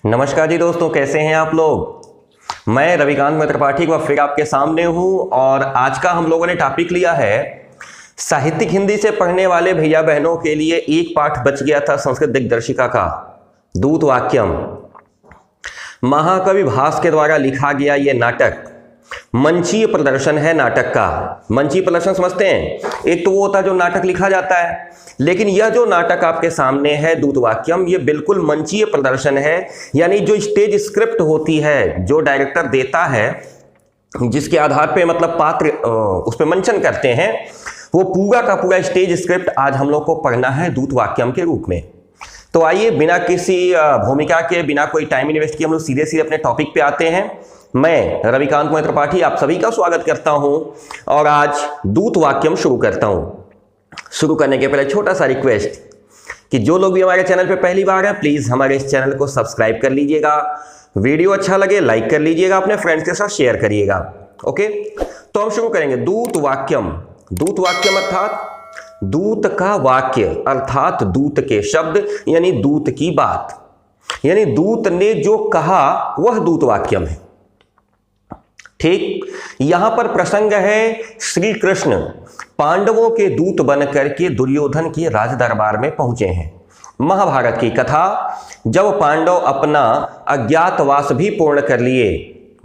नमस्कार जी दोस्तों, कैसे हैं आप लोग। मैं रविकांत मित्र पाठी व फिर आपके सामने हूं और आज का हम लोगों ने टॉपिक लिया है साहित्यिक हिंदी से पढ़ने वाले भैया बहनों के लिए एक पाठ बच गया था संस्कृत दिग्दर्शिका का, दूत वाक्यम। महाकवि भास के द्वारा लिखा गया ये नाटक मंचीय प्रदर्शन है। नाटक का मंचीय प्रदर्शन समझते हैं, एक तो वो होता है जो नाटक लिखा जाता है, लेकिन यह जो नाटक आपके सामने है दूत वाक्यम, ये बिल्कुल मंचीय प्रदर्शन है। यानी जो स्टेज स्क्रिप्ट होती है जो डायरेक्टर देता है, जिसके आधार पे मतलब पात्र उस पर मंचन करते हैं, वो पूरा का पूरा स्टेज स्क्रिप्ट आज हम लोग को पढ़ना है दूत वाक्यम के रूप में। तो आइए बिना किसी भूमिका के, बिना कोई टाइम इन्वेस्ट किए हम लोग सीधे सीधे अपने टॉपिक पे आते हैं। मैं रविकांत मित्र पाठी आप सभी का स्वागत करता हूं और आज दूत वाक्यम शुरू करता हूं। शुरू करने के पहले छोटा सा रिक्वेस्ट कि जो लोग भी हमारे चैनल पे पहली बार हैं, प्लीज हमारे इस चैनल को सब्सक्राइब कर लीजिएगा। वीडियो अच्छा लगे लाइक कर लीजिएगा, अपने फ्रेंड्स के साथ शेयर करिएगा। ओके, तो हम शुरू करेंगे दूत वाक्यम। दूत वाक्यम अर्थात दूत का वाक्य, अर्थात दूत के शब्द, यानी दूत की बात, यानी दूत ने जो कहा वह दूत वाक्यम है। ठीक, यहां पर प्रसंग है श्री कृष्ण पांडवों के दूत बनकर के दुर्योधन के राज दरबार में पहुंचे हैं। महाभारत की कथा, जब पांडव अपना अज्ञातवास भी पूर्ण कर लिए,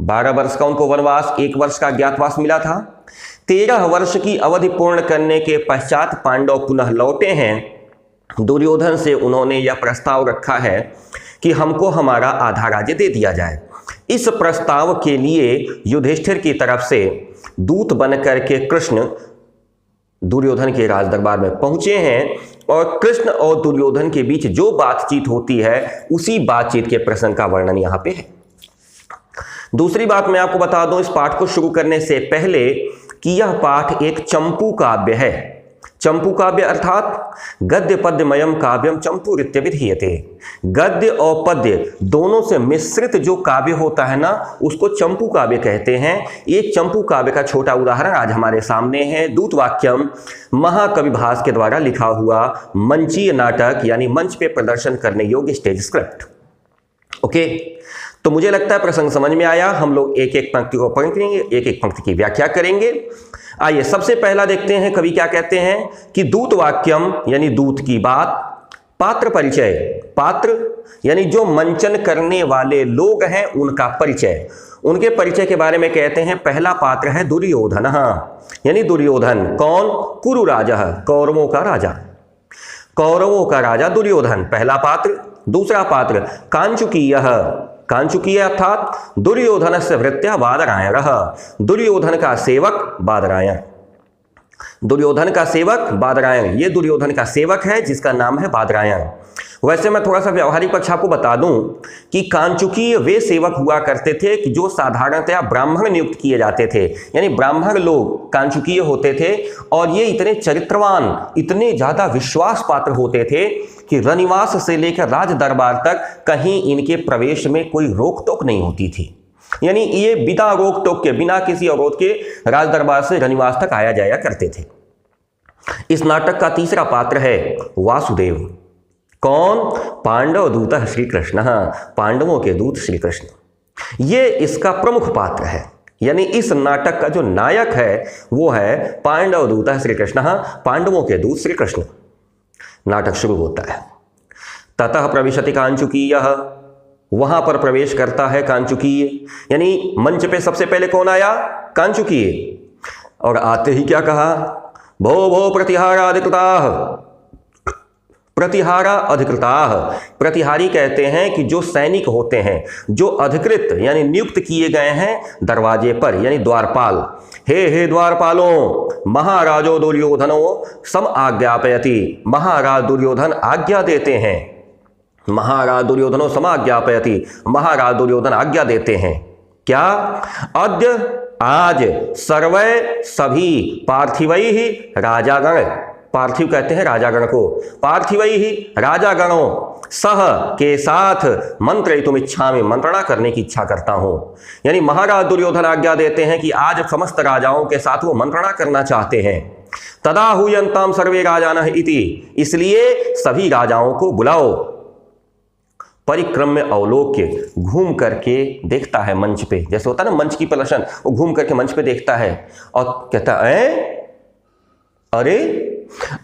12 वर्ष का उनको वनवास, 1 वर्ष का अज्ञातवास मिला था, 13 वर्ष की अवधि पूर्ण करने के पश्चात पांडव पुनः लौटे हैं। दुर्योधन से उन्होंने यह प्रस्ताव रखा है कि हमको हमारा आधा राज्य दे दिया जाए। इस प्रस्ताव के लिए युधिष्ठिर की तरफ से दूत बनकर के कृष्ण दुर्योधन के राज दरबार में पहुंचे हैं और कृष्ण और दुर्योधन के बीच जो बातचीत होती है उसी बातचीत के प्रसंग का वर्णन यहां पे है। दूसरी बात मैं आपको बता दूं इस पाठ को शुरू करने से पहले कि यह पाठ एक चंपू काव्य है। चंपू काव्य अर्थात गद्य पद्यमयम काव्यम चंपूरित्य विधीयते। गद्य और पद्य दोनों से मिश्रित जो काव्य होता है ना, उसको चंपू काव्य कहते हैं। एक चंपू काव्य का छोटा उदाहरण आज हमारे सामने है। दूत वाक्यम महाकवि भास के द्वारा लिखा हुआ मंचीय नाटक, यानी मंच पे प्रदर्शन करने योग्य स्टेज स्क्रिप्ट। ओके, तो मुझे लगता है प्रसंग समझ में आया। हम लोग एक एक पंक्ति को पढ़ेंगे, एक एक पंक्ति की व्याख्या करेंगे। आइए सबसे पहला देखते हैं कवि क्या कहते हैं कि दूत वाक्यम यानी दूत की बात, पात्र परिचय, पात्र यानी जो मंचन करने वाले लोग हैं उनका परिचय, उनके परिचय के बारे में कहते हैं। पहला पात्र है दुर्योधन, यानी दुर्योधन कौन? कुरु राजा, कौरवों का राजा, कौरवों का राजा दुर्योधन पहला पात्र। दूसरा पात्र कांचुकीय, कांचुकीय अर्थात दुर्योधन से वृत्या बादरायण, दुर्योधन का सेवक बादरायण, दुर्योधन का सेवक बादरायण, ये दुर्योधन का सेवक है जिसका नाम है बादरायण। वैसे मैं थोड़ा सा व्यवहारिक पक्ष आपको बता दूं कि कांचुकीय वे सेवक हुआ करते थे कि जो साधारणतया ब्राह्मण नियुक्त किए जाते थे, यानी ब्राह्मण लोग कांचुकीय होते थे और ये इतने चरित्रवान, इतने ज्यादा विश्वास पात्र होते थे कि रनिवास से लेकर राज दरबार तक कहीं इनके प्रवेश में कोई रोक टोक नहीं होती थी। यानी ये बिना रोक टोक के, बिना किसी अवरोध के राज दरबार से रनिवास तक आया जाया करते थे। इस नाटक का तीसरा पात्र है वासुदेव। कौन? पांडव दूत श्री कृष्ण, पांडवों के दूत श्री कृष्ण, ये इसका प्रमुख पात्र है। यानी इस नाटक का जो नायक है वो है पांडव दूत श्री कृष्ण, पांडवों के दूत श्री कृष्ण। नाटक शुरू होता है। ततः प्रविशति कांचुकीय, वहां पर प्रवेश करता है कांचुकीय, यानी मंच पे सबसे पहले कौन आया? कांचुकीय। और आते ही क्या कहा? भो भो प्रतिहारा अधिकृताः, प्रतिहारा अधिकृताः। प्रतिहारी कहते हैं कि जो सैनिक होते हैं, जो अधिकृत यानी नियुक्त किए गए हैं दरवाजे पर, यानी द्वारपाल। हे द्वारपालों, महाराजो दुर्योधनो सम आज्ञापयति, महाराज दुर्योधन आज्ञा देते हैं। महाराज दुर्योधनो समाज्ञापयति, महाराज दुर्योधन आज्ञा देते हैं। क्या? अद्य आज सर्वै सभी पार्थिवै ही राजागण, पार्थिव कहते हैं राजागण को, पार्थिवै ही राजागणों सह के साथ मंत्रयितुम इच्छामि, मंत्रणा करने की इच्छा करता हूं। यानी महाराज दुर्योधन आज्ञा देते हैं कि आज समस्त राजाओं के साथ वो मंत्रणा करना चाहते हैं। तदा हुयंताम सर्वे राजानः इति, इसलिए सभी राजाओं को बुलाओ। परिक्रम्य अवलोक्य, घूम करके देखता है मंच पे, जैसे होता है ना मंच की प्रदर्शन, वो घूम करके मंच पे देखता है और कहता है अरे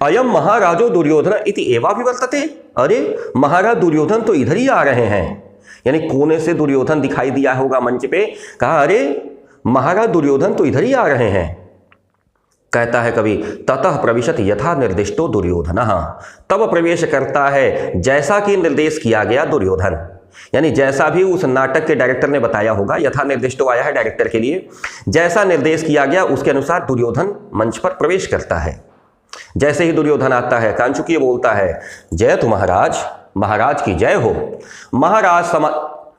अयम महाराजो दुर्योधन इति एवाभिवर्तते, अरे महाराज दुर्योधन तो इधर ही आ रहे हैं। यानी कोने से दुर्योधन दिखाई दिया होगा मंच पे, कहा अरे महाराज दुर्योधन तो इधर ही आ रहे हैं। कहता है कभी ततः प्रविशत यथा निर्दिष्टो दुर्योधन, तब प्रवेश करता है जैसा कि निर्देश किया गया दुर्योधन, यानी जैसा भी उस नाटक के डायरेक्टर ने बताया होगा, यथा निर्दिष्टो आया है डायरेक्टर के लिए, जैसा निर्देश किया गया उसके अनुसार दुर्योधन मंच पर प्रवेश करता है। जैसे ही दुर्योधन आता है, कांचुकी बोलता है जय तु महाराज, महाराज की जय हो।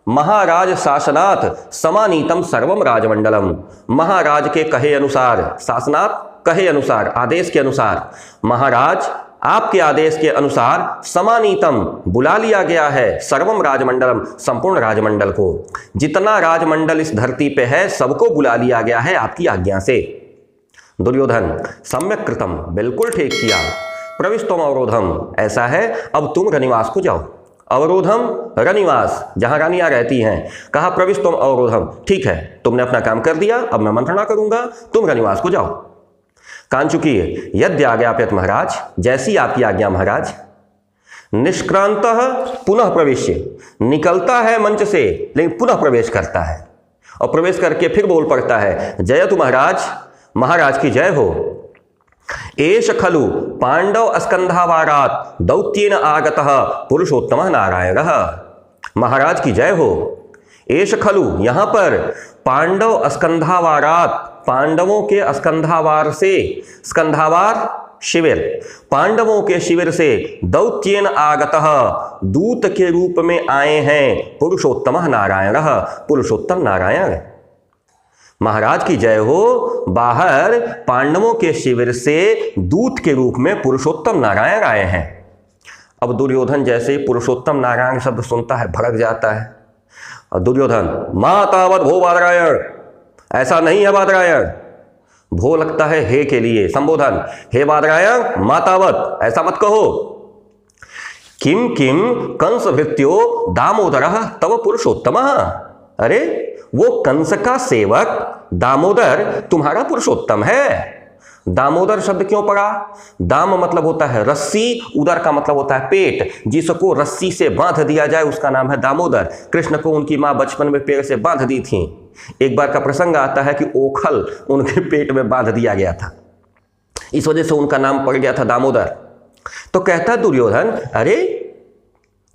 महाराज शासनात् समानीतम सर्वम राजमंडलम, महाराज के कहे अनुसार, शासनात् कहे अनुसार, आदेश के अनुसार, महाराज आपके आदेश के अनुसार समानीतम बुला लिया गया है, सर्वम राजमंडलम संपूर्ण राजमंडल को, जितना राजमंडल इस धरती पे है सबको बुला लिया गया है आपकी आज्ञा से। दुर्योधन सम्यक कृतम, बिल्कुल ठीक किया। प्रविष्टोम अवरोधम, ऐसा है अब तुम रनिवास को जाओ। अवरोधम रनिवास, जहां रानियां रहती हैं। कहा प्रविष्टोम अवरोधम, ठीक है तुमने अपना काम कर दिया, अब मैं मंत्रणा करूंगा, तुम रनिवास को जाओ। कांचुकी यद्य आज्ञाप्यत महाराज, जैसी आपकी आज्ञा महाराज। निष्क्रांतः पुनः प्रवेश्य, निकलता है मंच से लेकिन पुनः प्रवेश करता है, और प्रवेश करके फिर बोल पड़ता है जयतु महाराज, महाराज की जय हो। एष खलु पांडव स्कंधावारात दौत्येन आगतः पुरुषोत्तमः नारायणः, महाराज की जय हो। एष खलु, यहां पर पांडव स्कंधावारात, पांडवों के स्कंधावार से, स्कंधावार शिविर, पांडवों के शिविर से, दौत्येन आगतः दूत के रूप में आए हैं, पुरुषोत्तमः नारायणः पुरुषोत्तम नारायण। महाराज की जय हो, बाहर पांडवों के शिविर से दूत के रूप में पुरुषोत्तम नारायण आए हैं। अब दुर्योधन जैसे पुरुषोत्तम नारायण शब्द सुनता है भड़क जाता है, और दुर्योधन मातावत भो बादरायण, ऐसा नहीं है बादरायण, भो लगता है हे के लिए संबोधन, हे बादरायण मातावत, ऐसा मत कहो। किम किम कंस भृत्यो दामोदरः तव पुरुषोत्तमः, अरे वो कंस का सेवक दामोदर तुम्हारा पुरुषोत्तम है। दामोदर शब्द क्यों पड़ा? दाम मतलब होता है रस्सी, उदर का मतलब होता है पेट, जिसको रस्सी से बांध दिया जाए उसका नाम है दामोदर। कृष्ण को उनकी मां बचपन में पेड़ से बांध दी थी। एक बार का प्रसंग आता है कि ओखल उनके पेट में बांध दिया गया था, इस वजह से उनका नाम पड़ गया था दामोदर। तो कहता दुर्योधन अरे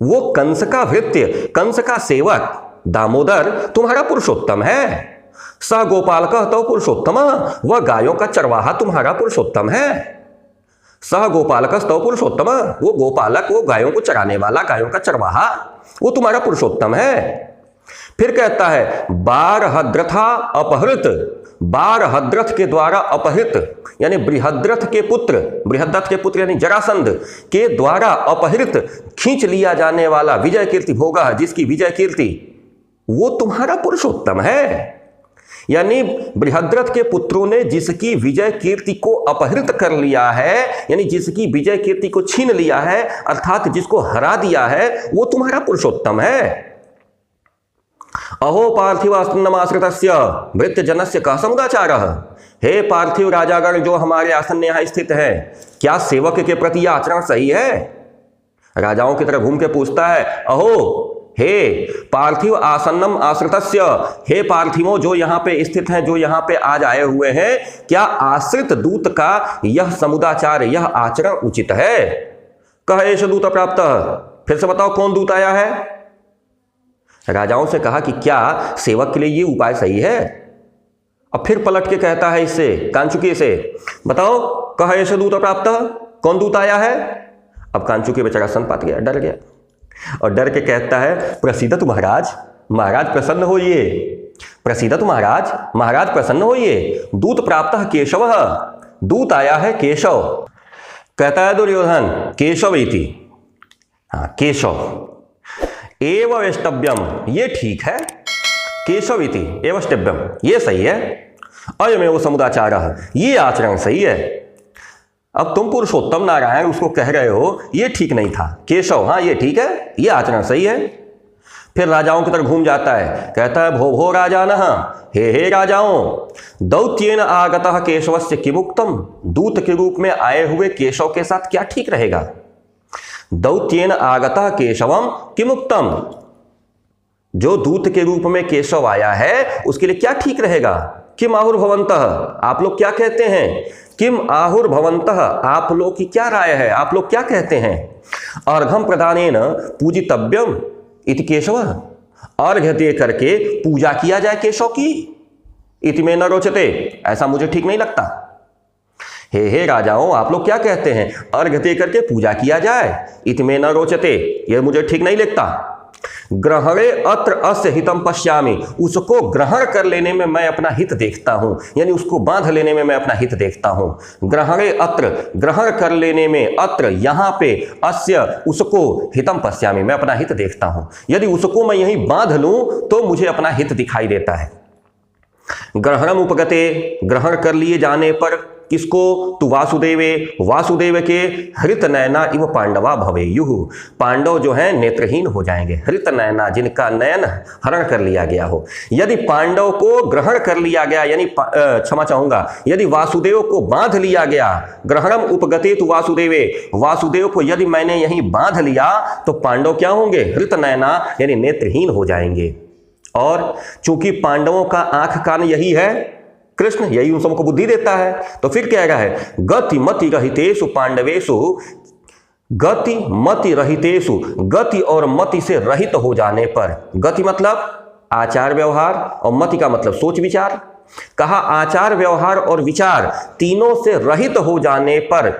वो कंस का भृत्य, कंस का सेवक दामोदर तुम्हारा पुरुषोत्तम है। स गोपालक तो पुरुषोत्तम, वह गायों का चरवाहा तुम्हारा पुरुषोत्तम है। सह गोपालक तो पुरुषोत्तम, वो गोपालक, वो गायों को चराने वाला, गायों का चरवाहा, वो तुम्हारा पुरुषोत्तम है। फिर कहता है बारहद्रथा अपहृत, बारहद्रथ के द्वारा अपहृत, यानी बृहद्रथ के पुत्र, बृहद्रथ के पुत्र यानी जरासंध के द्वारा अपहृत, खींच लिया जाने वाला विजय कीर्ति भोगा, जिसकी विजय कीर्ति, वो तुम्हारा पुरुषोत्तम है। यानी बृहद्रथ के पुत्रों ने जिसकी विजय कीर्ति को अपहृत कर लिया है, यानी जिसकी विजय कीर्ति को छीन लिया है, अर्थात जिसको हरा दिया है, वो तुम्हारा पुरुषोत्तम है। अहो पार्थिव आसन्नमाश्रितस्य भृत्य जनस्य कः समुदाचारः, हे पार्थिव राजागण जो हमारे आसन यहाँ स्थित है, क्या सेवक के प्रति यह आचरण सही है? राजाओं की तरह घूम के पूछता है अहो हे पार्थिव आसन्नम आश्रितस्य, हे पार्थिवों जो यहाँ पे स्थित हैं, जो यहाँ पे आज आए हुए हैं, क्या आश्रित दूत का यह समुदाचार, यह आचरण उचित है? कह एष दूत प्राप्त, फिर से बताओ कौन दूत आया है? राजाओं से कहा कि क्या सेवक के लिए ये उपाय सही है? अब फिर पलट के कहता है इससे, कांचुकी से, बताओ कह एष दूत प्राप्त, कौन दूत आया है? अब कांचुकी बेचारा संपात गया, डर गया, और डर के कहता है प्रसीदतु महाराज, महाराज प्रसन्न होइए, प्रसीदतु महाराज, महाराज प्रसन्न होइए। दूत प्राप्त केशव, दूत आया है केशव। कहता है दुर्योधन केशव इति, हाँ केशव, एव वेष्टव्यम, ये ठीक है, केशव इति एव वेष्टव्यम, ये सही है, अयमेव समुदाचारः, ये आचरण सही है। अब तुम पुरुषोत्तम नारायण उसको कह रहे हो, ये ठीक नहीं था, केशव हाँ ये ठीक है, ये आचरण सही है। फिर राजाओं की तरफ घूम जाता है, कहता है भो भो राजानः, हे राजाओं, दौत्येन आगतः केशवस्य किमुक्तम, दूत के रूप में आए हुए केशव के साथ क्या ठीक रहेगा। दौत्येन आगतः केशवम किमुक्तम, जो दूत के रूप में केशव आया है उसके लिए क्या ठीक रहेगा। किम आहुर्भवन्तः, आप लोग क्या कहते हैं। किम आहुर्भवन्तः, आप लोग की क्या राय है, आप लोग क्या कहते हैं। अर्घम प्रदानेन पूजितव्यम इति केशव, अर्घ्य दे करके पूजा किया जाए केशव की। इति में न रोचते, ऐसा मुझे ठीक नहीं लगता। हे राजाओं, आप लोग क्या कहते हैं, अर्घ्य दे करके पूजा किया जाए। इति में न रोचते, यह मुझे ठीक नहीं लगता। ग्रहणे अत्र अस्य हितम पश्यामि, उसको ग्रहण कर लेने में मैं अपना हित देखता हूं, यानी उसको बांध लेने में मैं अपना हित देखता हूं। ग्रहणे अत्र, ग्रहण कर लेने में, अत्र यहां पे, अस्य उसको, हितम पश्यामि मैं अपना हित देखता हूं। यदि उसको मैं यहीं बांध लूं तो मुझे अपना हित दिखाई देता है। ग्रहणम उपगते, ग्रहण कर लिए जाने पर किसको, तु वासुदेवे, वासुदेव के हृत नयना इव पांडवा भवेयुः, पांडव जो हैं नेत्रहीन हो जाएंगे। हृत नयना, जिनका नयन हरण कर लिया गया हो। यदि पांडव को ग्रहण कर लिया गया, यानी क्षमा चाहूंगा, यदि वासुदेव को बांध लिया गया, ग्रहणम उपगते तु वासुदेवे, वासुदेव को यदि मैंने यहीं बांध लिया तो पांडव क्या होंगे, हृत नयना, यानी नेत्रहीन हो जाएंगे। और चूंकि पांडवों का आंख कान यही है, कृष्ण यही उन सबको बुद्धि देता है, तो फिर क्या है, गति मति रहितेषु पांडवेषु, गति मति रहितेषु, गति और मति से रहित हो जाने पर, गति मतलब आचार व्यवहार और मति का मतलब सोच विचार, कहा आचार व्यवहार और विचार तीनों से रहित हो जाने पर,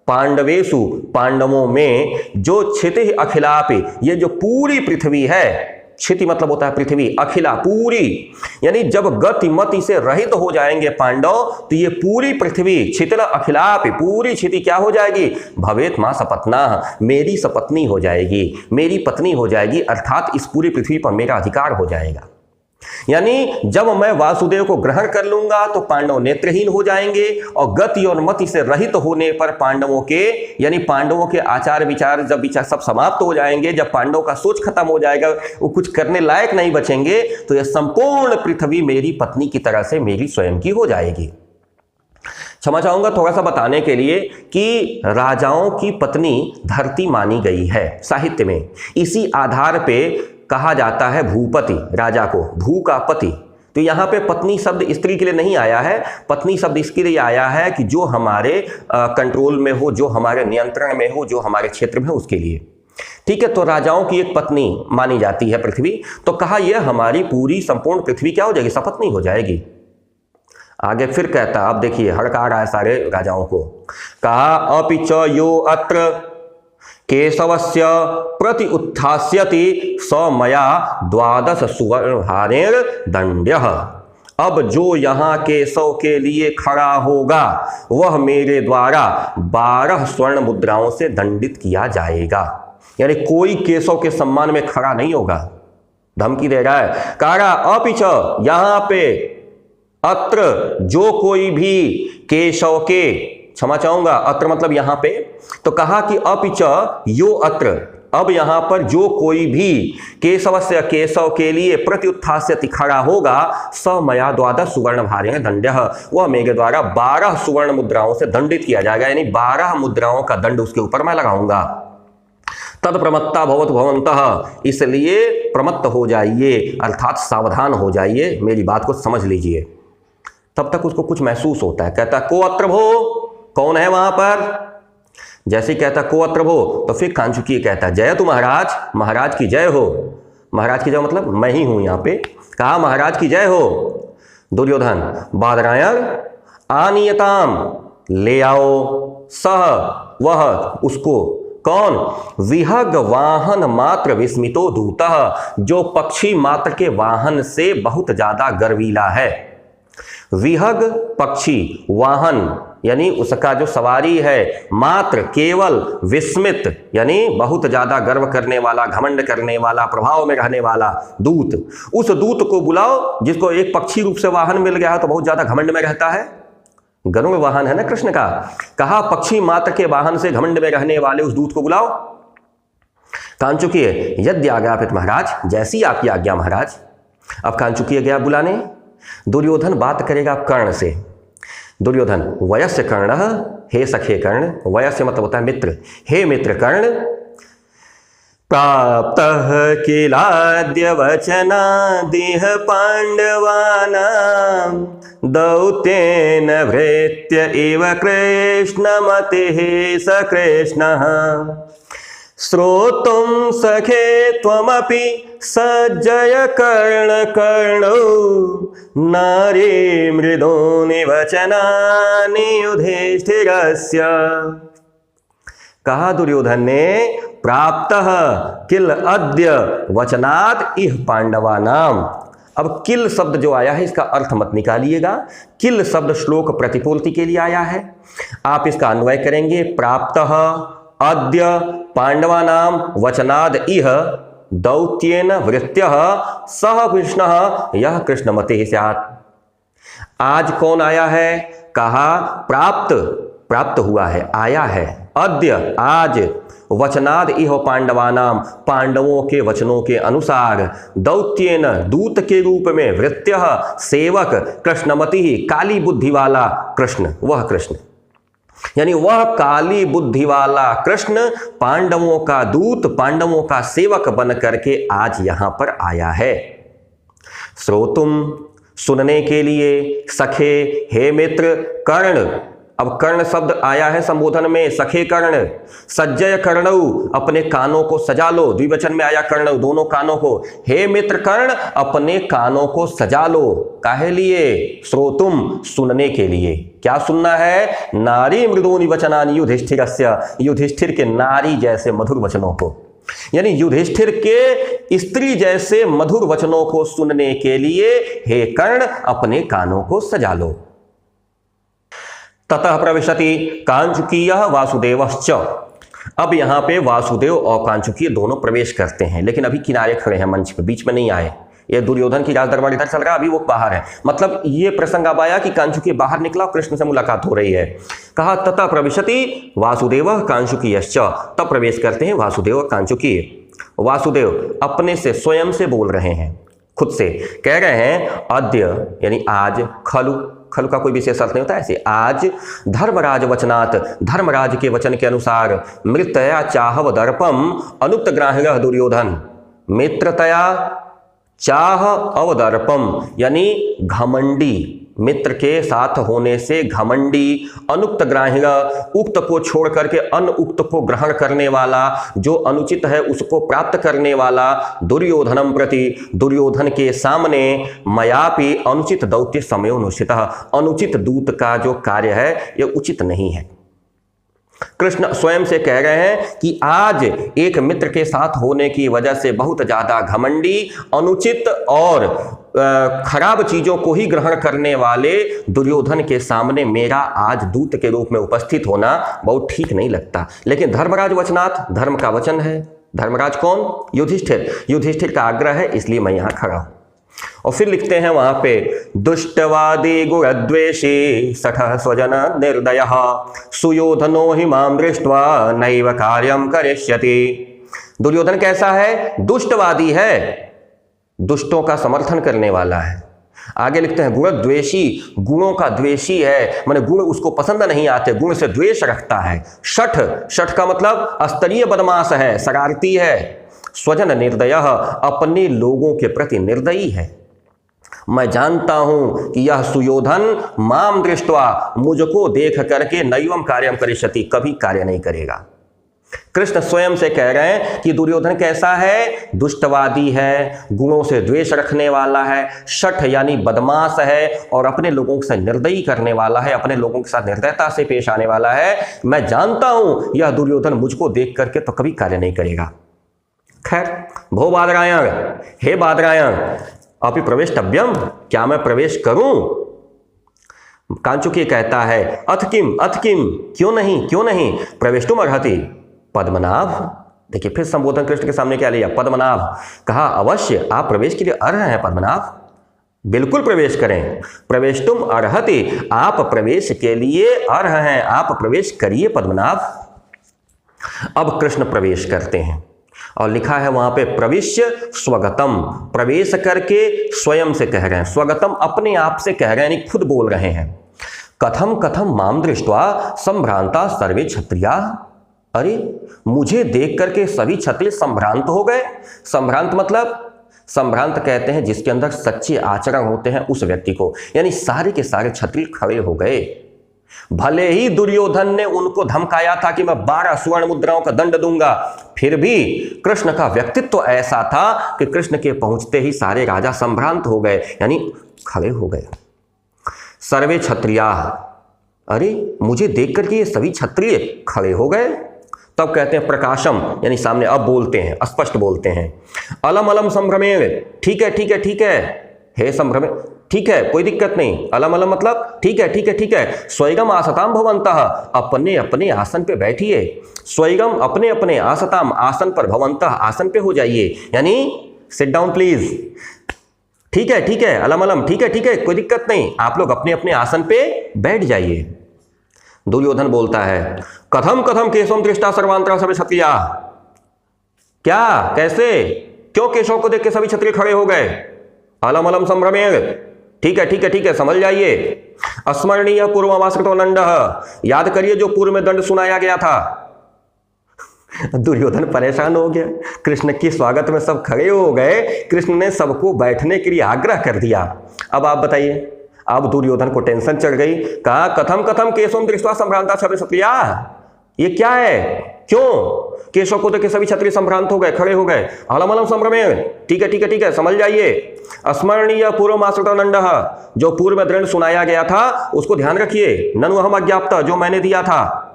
पांडवेषु, पांडवों में, जो क्षिति अखिलापि, ये जो पूरी पृथ्वी है, क्षिति मतलब होता है पृथ्वी, अखिला पूरी, यानी जब गति मति से रहित हो जाएंगे पांडव तो ये पूरी पृथ्वी, क्षितिल अखिलापि, पूरी क्षिति क्या हो जाएगी, भवेत मां सपत्ना, मेरी सपत्नी हो जाएगी, मेरी पत्नी हो जाएगी, अर्थात इस पूरी पृथ्वी पर मेरा अधिकार हो जाएगा। यानी जब मैं वासुदेव को ग्रहण कर लूंगा तो पांडव नेत्रहीन हो जाएंगे, और गति और मति से रहित होने पर पांडवों के, यानी पांडवों के आचार विचार, जब विचार सब समाप्त हो जाएंगे, जब पांडव का सोच खत्म हो जाएगा, वो कुछ करने लायक नहीं बचेंगे, तो यह संपूर्ण पृथ्वी मेरी पत्नी की तरह से मेरी स्वयं की हो जाएगी। क्षमा चाहूंगा थोड़ा सा बताने के लिए कि राजाओं की पत्नी धरती मानी गई है साहित्य में, इसी आधार पे कहा जाता है भूपति, राजा को भू का पति। तो यहाँ पे पत्नी शब्द स्त्री के लिए नहीं आया है, पत्नी शब्द इसके लिए आया है कि जो हमारे कंट्रोल में हो, जो हमारे नियंत्रण में हो, जो हमारे क्षेत्र में हो, उसके लिए। ठीक है, तो राजाओं की एक पत्नी मानी जाती है पृथ्वी, तो कहा यह हमारी पूरी संपूर्ण पृथ्वी क्या हो जाएगी, सपत्नी हो जाएगी। आगे फिर कहता, अब देखिए हड़का रहा है सारे राजाओं को, कहा अपि च यो अत्र केशवस्य प्रति उत्थास्यति स मया 12 सुवर्णहारेण दंड्यः, अब जो यहाँ केशव के लिए खड़ा होगा वह मेरे द्वारा 12 स्वर्ण मुद्राओं से दंडित किया जाएगा। यानी कोई केशव के सम्मान में खड़ा नहीं होगा, धमकी दे रहा है। कारा अपि च, यहाँ पे, अत्र जो कोई भी केशव के, क्षमा चाहूंगा अत्र मतलब यहां पे, तो कहा कि अपिच यो अत्र, अब यहां पर जो कोई भी केशवस्य, केशव के लिए प्रत्युत्थास्यति खड़ा होगा, स मया 12 सुवर्ण भारेण दंड्यः, वह मेरे द्वारा 12 सुवर्ण मुद्राओं से दंडित किया जाएगा, यानी 12 मुद्राओं का दंड उसके ऊपर मैं लगाऊंगा। तद प्रमत्ता भवतु भवन्तः, इसलिए प्रमत्त हो जाइए, अर्थात सावधान हो जाइए, मेरी बात को समझ लीजिए। तब तक उसको कुछ महसूस होता है, कहता को अत्र भो, कौन है वहां पर, जैसे कहता को अत्र भो, तो फिर कांचुकी कहता जय तु महाराज, महाराज की जय हो। महाराज की जय मतलब मैं ही हूं यहां पे, कहा महाराज की जय हो। दुर्योधन बादरायण आनियताम, ले आओ, सह वह, उसको, कौन, विहग वाहन मात्र विस्मितो दूतः, जो पक्षी मात्र के वाहन से बहुत ज्यादा गर्वीला है। विहग पक्षी, वाहन यानी उसका जो सवारी है, मात्र केवल, विस्मित यानी बहुत ज्यादा गर्व करने वाला, घमंड करने वाला, प्रभाव में रहने वाला दूत, उस दूत को बुलाओ जिसको एक पक्षी रूप से वाहन मिल गया है तो बहुत ज्यादा घमंड में रहता है, गरुड़ वाहन है ना कृष्ण का, कहा पक्षी मात्र के वाहन से घमंड में रहने वाले उस दूत को बुलाओ। कांचुकीय यद्याज्ञापित महाराज, जैसी आपकी आज्ञा महाराज। अब कांचुकीय गया बुलाने। दुर्योधन बात करेगा कर्ण से। दुर्योधन, वयस्य कर्ण, हे सखे कर्ण, वयस्य मतलब होता है मित्र, हे मित्र कर्ण, प्राप्तः किलाद्य वचनादिह पांडवानां दौत्येन भृत्य इव कृष्णमतिः स कृष्णः श्रोतुं सखे त्वमपि सज्जय कर्ण कर्णौ नारी मृदूनि वचनानि युधिष्ठिरस्य। कहा दुर्योधन ने, प्राप्तः किल अद्य वचनात् इह पांडवानाम। अब किल शब्द जो आया है इसका अर्थ मत निकालिएगा। किल शब्द श्लोक प्रतिपूर्ति के लिए आया है। आप इसका अन्वय करेंगे, प्राप्तः अद्य पांडवानाम वचनाद इह दौत्येन वृत्यः सह कृष्णः यह कृष्णमतिः स्यात्। आज कौन आया है? कहा प्राप्त हुआ है, आया है। अद्य आज, वचनाद इह पांडवानाम पांडवों के वचनों के अनुसार, दौत्येन दूत के रूप में, वृत्यः सेवक, कृष्णमतिः काली बुद्धि वाला कृष्ण, वह कृष्ण, यानी वह काली बुद्धि वाला कृष्ण पांडवों का दूत, पांडवों का सेवक बन करके आज यहां पर आया है। श्रोतुम सुनने के लिए, सखे हे मित्र कर्ण। अब कर्ण शब्द आया है संबोधन में, सखे कर्ण, सज्जय कर्णौ अपने कानों को सजा लो, द्विवचन में आया कर्णौ, दोनों कानों को। हे मित्र कर्ण अपने कानों को सजा लो, काहे लिए? श्रोतुम सुनने के लिए। क्या सुनना है? नारी मृदूनि वचनानि युधिष्ठिरस्य, युधिष्ठिर के नारी जैसे मधुर वचनों को, यानी युधिष्ठिर के स्त्री जैसे मधुर वचनों को सुनने के लिए हे कर्ण अपने कानों को सजा लो। ततः प्रविशति कांचुकीयः वासुदेवश्च। अब यहां पे वासुदेव और कांचुकीय दोनों प्रवेश करते हैं, लेकिन अभी किनारे खड़े हैं, मंच पे, बीच में नहीं आए। ये दुर्योधन की राज दरबार इधर चल रहा है, अभी वो बाहर है। मतलब ये प्रसंग अब आया कि कांचुकीय बाहर निकला, कृष्ण से मुलाकात हो रही है। कहा ततः प्रविशति वासुदेवः कांचुकीयश्च। तब प्रवेश करते हैं वासुदेव और कांचुकीय। वासुदेव अपने से, स्वयं से बोल रहे हैं, खुद से कह रहे हैं, अद्य यानी आज, खलु का कोई विशेष अर्थ नहीं होता, ऐसे आज, धर्मराज वचनात् धर्मराज के वचन के अनुसार, मृतया चाहव दर्पम अनुत्तग्राह्यः दुर्योधन। मित्रतया चाह अवदर्पम यानी घमंडी, मित्र के साथ होने से घमंडी, अनुक्त ग्राह्य उक्त को छोड़ करके अनुक्त को ग्रहण करने वाला, जो अनुचित है उसको प्राप्त करने वाला, दुर्योधनम प्रति दुर्योधन के सामने, मयापि अनुचित दौत्य समयोनुष्ठितः अनुचित दूत का जो कार्य है यह उचित नहीं है। कृष्ण स्वयं से कह रहे हैं कि आज एक मित्र के साथ होने की वजह से बहुत ज्यादा घमंडी, अनुचित और खराब चीजों को ही ग्रहण करने वाले दुर्योधन के सामने मेरा आज दूत के रूप में उपस्थित होना बहुत ठीक नहीं लगता। लेकिन धर्मराज वचनात्, धर्म का वचन है। धर्मराज कौन? युधिष्ठिर। युधिष्ठिर का आग्रह है, इसलिए मैं यहां खड़ा हूं। और फिर लिखते हैं वहां पे, दुष्टवादी गुणद्वेषी सठः स्वजन निर्दयः सुयोधनो हि मां दृष्ट्वा नैव कार्यं करिष्यति। दुर्योधन कैसा है? दुष्टवादी है, दुष्टों का समर्थन करने वाला है। आगे लिखते हैं गुणद्वेषी, गुणों का द्वेषी है, माने गुण उसको पसंद नहीं आते, गुण से द्वेष रखता है। शठ का मतलब स्तरीय बदमाश है, शरारती है। स्वजन निर्दयः अपने लोगों के प्रति निर्दयी है। मैं जानता हूं कि यह सुयोधन माम दृष्ट्वा मुझको देख करके नैवम कार्यम करिष्यति कभी कार्य नहीं करेगा। कृष्ण स्वयं से कह रहे हैं कि दुर्योधन कैसा है? दुष्टवादी है, गुणों से द्वेष रखने वाला है, शठ यानी बदमाश है और अपने लोगों से निर्दयी करने वाला है, अपने लोगों के साथ निर्दयता से पेश आने वाला है। मैं जानता हूं यह दुर्योधन मुझको देख करके तो कभी कार्य नहीं करेगा। खैर, भो बादरायण, हे बादरायण, अपि प्रवेष्टव्यम, क्या मैं प्रवेश करूं? कांचुकी कहता है, अथ किम, क्यों नहीं, प्रवेष्टुम अर्हति पद्मनाभ। देखिए फिर संबोधन कृष्ण के सामने क्या लिया? पद्मनाभ। कहा अवश्य आप प्रवेश के लिए अर्ह हैं पद्मनाभ, बिल्कुल प्रवेश करें। प्रवेष्टुम अर्हति, आप प्रवेश के लिए अर्ह हैं, आप प्रवेश करिए पद्मनाभ। अब कृष्ण प्रवेश करते हैं और लिखा है वहां पे प्रविश्य स्वगतम, प्रवेश करके स्वयं से कह रहे हैं, स्वगतम अपने आप से कह रहे हैं, यानी खुद बोल रहे हैं। कथम कथम माम दृष्ट्वा संभ्रांता सर्वे क्षत्रिया, अरे मुझे देख करके सभी क्षत्रिय संभ्रांत हो गए। संभ्रांत मतलब, संभ्रांत कहते हैं जिसके अंदर सच्चे आचरण होते हैं उस व्यक्ति को, यानी सारे के सारे क्षत्रिय खड़े हो गए। भले ही दुर्योधन ने उनको धमकाया था कि मैं 12 स्वर्ण मुद्राओं का दंड दूंगा, फिर भी कृष्ण का व्यक्तित्व ऐसा था कि कृष्ण के पहुंचते ही सारे राजा संभ्रांत हो गए, यानी खड़े हो गए। सर्वे क्षत्रिया, अरे मुझे देख करके ये सभी क्षत्रिय खड़े हो गए। तब कहते हैं प्रकाशम, यानी सामने अब बोलते हैं, स्पष्ट बोलते हैं। अलम अलम संभ्रमेण, ठीक है ठीक है ठीक है, हे संभ्रमे, ठीक है कोई दिक्कत नहीं। अलम अलम मतलब ठीक है ठीक है ठीक है। स्वयं आसताम भवन्तः, अपने अपने आसन पे बैठिए। स्वयं अपने अपने आसताम, आसन पर, भवन्तः आसन पे हो जाइए, यानी सिट डाउन प्लीज। ठीक है अलम अलम, ठीक है कोई दिक्कत नहीं, आप लोग अपने अपने आसन पे बैठ जाइए। दुर्योधन बोलता है कथम कथम केशवम दृष्टा सर्वांतरा सभी क्षत्रिया, क्या कैसे, क्यों केशव को देख के सभी क्षत्रिय खड़े हो गए। अलम अलम संभ्रमेण, ठीक है समझ जाइए। अस्मरणीय पूर्वमाश्रितो नंडः, याद करिए जो पूर्व में दंड सुनाया गया था। दुर्योधन परेशान हो गया, कृष्ण के स्वागत में सब खड़े हो गए, कृष्ण ने सबको बैठने के लिए आग्रह कर दिया। अब आप बताइए, अब दुर्योधन को टेंशन चढ़ गई। कहा कथम कथम केशवम दृष्ट्वा संभ्रांता सभी क्षत्रिया, ये क्या है, क्यों केशव को देख के सभी क्षत्रिय संभ्रांत हो गए, खड़े हो गए। अलम अलम संभ्रमेण, ठीक है समझ जाइए। अस्मरणीय पूर्वमाश्रितो नंडः, जो पूर्व में दंड सुनाया गया था उसको ध्यान रखिए। ननु अहम अज्ञाप्त, जो मैंने दिया था।